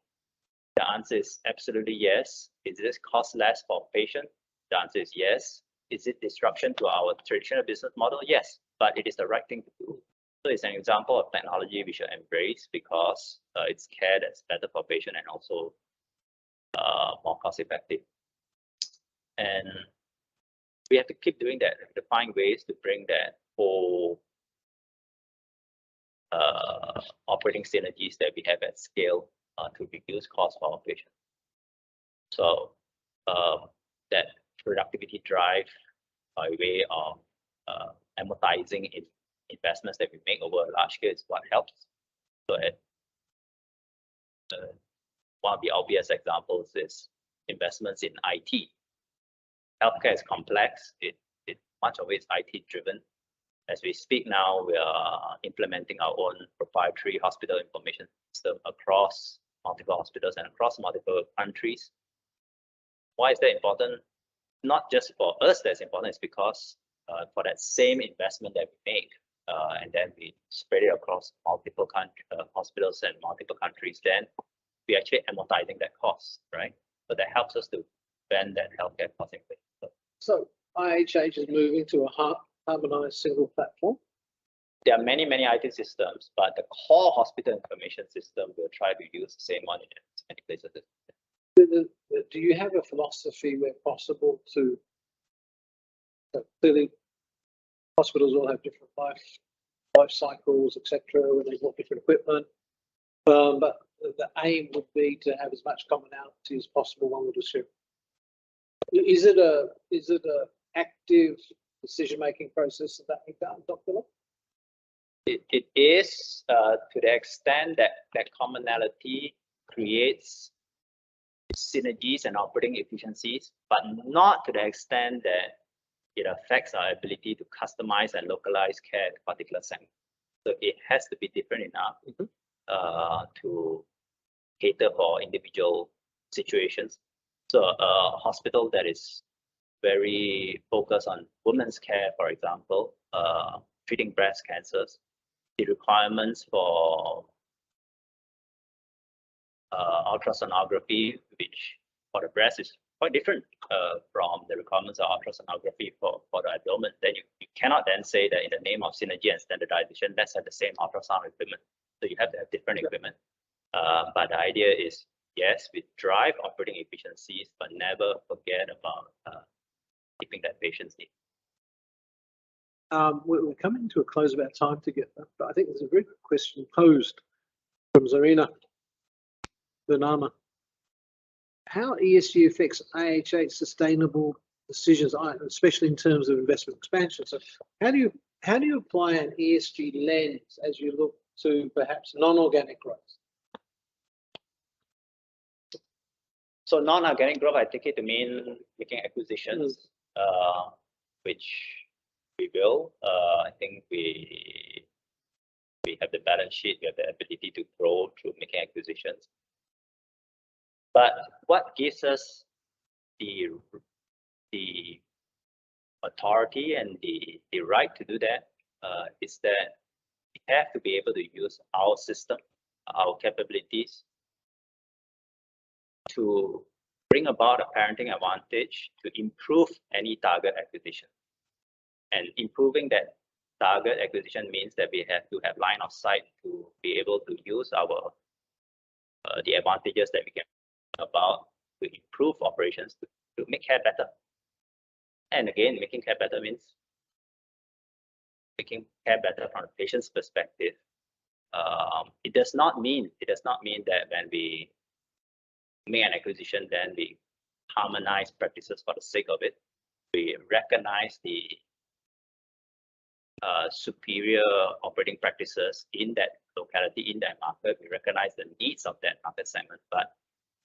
The answer is absolutely yes. Is this cost less for patient? The answer is yes. Is it disruption to our traditional business model? Yes, but it is the right thing to do. So it's an example of technology we should embrace because it's care that's better for patient and also more cost effective. And we have to keep doing that, to find ways to bring that whole operating synergies that we have at scale to reduce costs for our patients. So that productivity drive by way of amortizing investments that we make over a large scale is what helps. So one of the obvious examples is investments in IT. Healthcare is complex. Much of it is IT driven. as we speak now, we are implementing our own proprietary hospital information system across multiple hospitals and across multiple countries. Why is that important? Not just for us that's important, it's because for that same investment that we make, and then we spread it across multiple hospitals and multiple countries, then we're actually amortizing that cost, right? So that helps us to bend that healthcare cost inflation.
So IHH is moving to a harmonized single platform.
There are many IT systems, but the core hospital information system will try to use the same one in many places.
Do you have a philosophy where possible to clearly hospitals all have different life cycles, etc., when they've got different equipment, but the aim would be to have as much commonality as possible, one would assume. Is it a active decision-making process that we've done, Dr. Loh?
It is to the extent that that commonality creates synergies and operating efficiencies, but not to the extent that it affects our ability to customize and localize care to particular segments. So it has to be different enough to cater for individual situations. So a hospital that is very focused on women's care, for example, treating breast cancers, the requirements for ultrasonography, which for the breast is quite different from the requirements of ultrasonography for the abdomen. Then you cannot then say that in the name of synergy and standardization, let's have the same ultrasound equipment. So you have to have different equipment. But the idea is, yes, we drive operating efficiencies, but never forget about keeping that patient's need.
We're coming to a close of our time together, but I think there's a very good question posed from Zarina Bernama. How ESG affects IHH sustainable decisions, especially in terms of investment expansion? So how do you apply an ESG lens as you look to perhaps non-organic growth?
So non-organic growth, I take it to mean making acquisitions, which we will. I think we have the balance sheet, we have the ability to grow through making acquisitions. But what gives us the authority and the right to do that is that we have to be able to use our system, our capabilities, to bring about a parenting advantage to improve any target acquisition. And improving that target acquisition means that we have to have line of sight to be able to use our the advantages that we can about to improve operations to make care better. And again, making care better means making care better from the patient's perspective. It does not mean that when we make an acquisition, then we harmonize practices for the sake of it. We recognize the superior operating practices in that locality, in that market. We recognize the needs of that market segment, but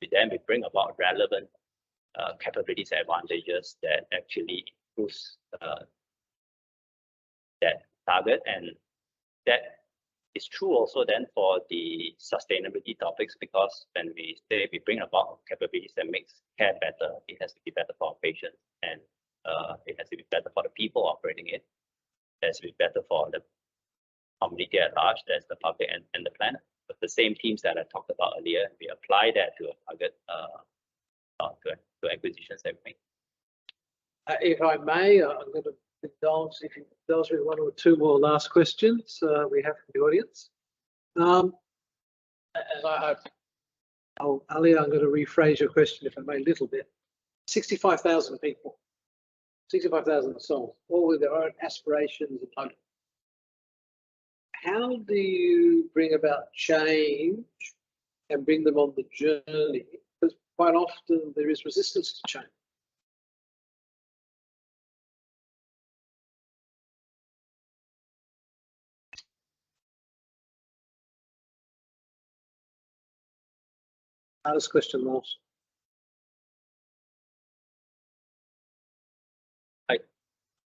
we bring about relevant capabilities and advantages that actually improves that target. And that is true also then for the sustainability topics, because when we say we bring about capabilities that makes care better, it has to be better for our patients, and it has to be better for the people operating it. It has to be better for the community at large, that's the public and the planet. But the same themes that I talked about earlier, we apply that to a target to acquisitions that we make.
If I may, I'm going to indulge, if you indulge me, one or two more last questions we have from the audience. And Ali, I'm going to rephrase your question, if I may, a little bit. 65,000 people, 65,000 souls, all with their own aspirations and hopes. How do you bring about change and bring them on the journey? Because quite often there is resistance to change. Hardest question, Ross.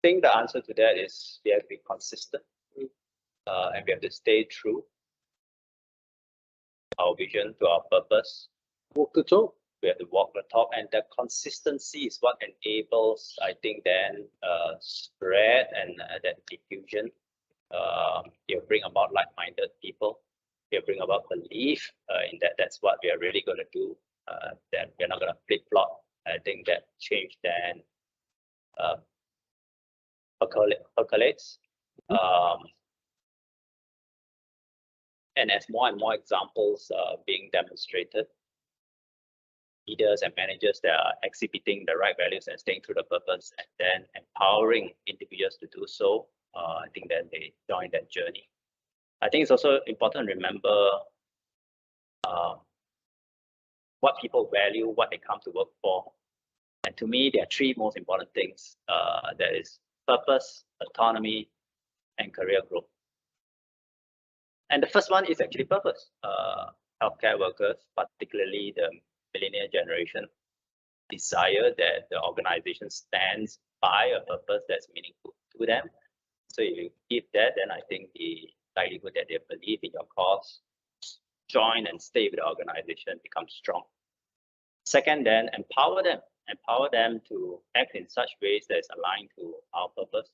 I think the answer to that is we have to be consistent, and we have to stay true to our vision, to our purpose.
Walk the talk.
We have to walk the talk, and the consistency is what enables, I think, then spread and that diffusion. You bring about like-minded people. You bring about belief in that. That's what we are really going to do. That we're not going to flip-flop. I think that change then percolates. And as more and more examples being demonstrated, leaders and managers that are exhibiting the right values and staying true to the purpose, and then empowering individuals to do so, I think then they join that journey. I think it's also important to remember what people value, what they come to work for. And to me, there are three most important things. That is purpose, autonomy, and career growth. And the first one is actually purpose. Healthcare workers, particularly the millennial generation, desire that the organization stands by a purpose that's meaningful to them. So if you give that, then I think the likelihood that they believe in your cause, join and stay with the organization becomes strong. Second, then empower them to act in such ways that is aligned to our purpose,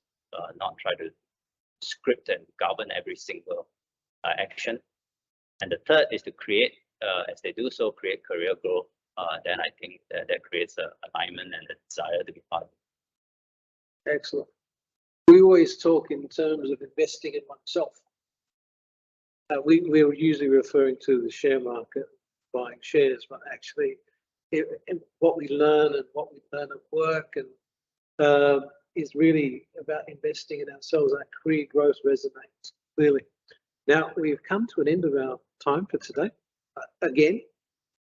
not try to script and govern every single action. And the third is to create, as they do so, create career growth. Then I think that creates an alignment and a desire to be part of it.
Excellent. We always talk in terms of investing in oneself. We're usually referring to the share market, buying shares, but actually what we learn and what we learn at work and is really about investing in ourselves. Our career growth resonates clearly. Now we've come to an end of our time for today. Again,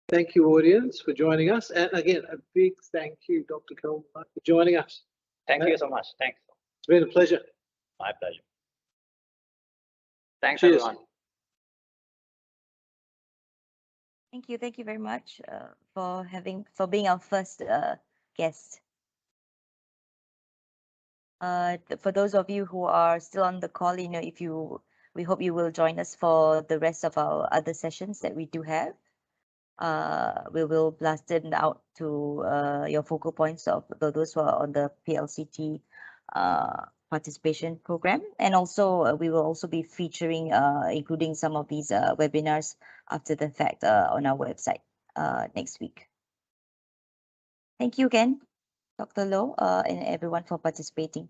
thank you, audience, for joining us. And again, a big thank you, Dr. Kelvin, for joining us.
Thank you so much. Thanks.
It's been a pleasure.
My pleasure. Thanks,
Cheers.
everyone.
Thank you very much for being our first guest. For those of you who are still on the call, we hope you will join us for the rest of our other sessions that we do have. We will blast it out to your focal points of those who are on the PLCT participation program, and also we will also be featuring including some of these webinars after the fact on our website next week. Thank you again, Dr. Loh, and everyone for participating.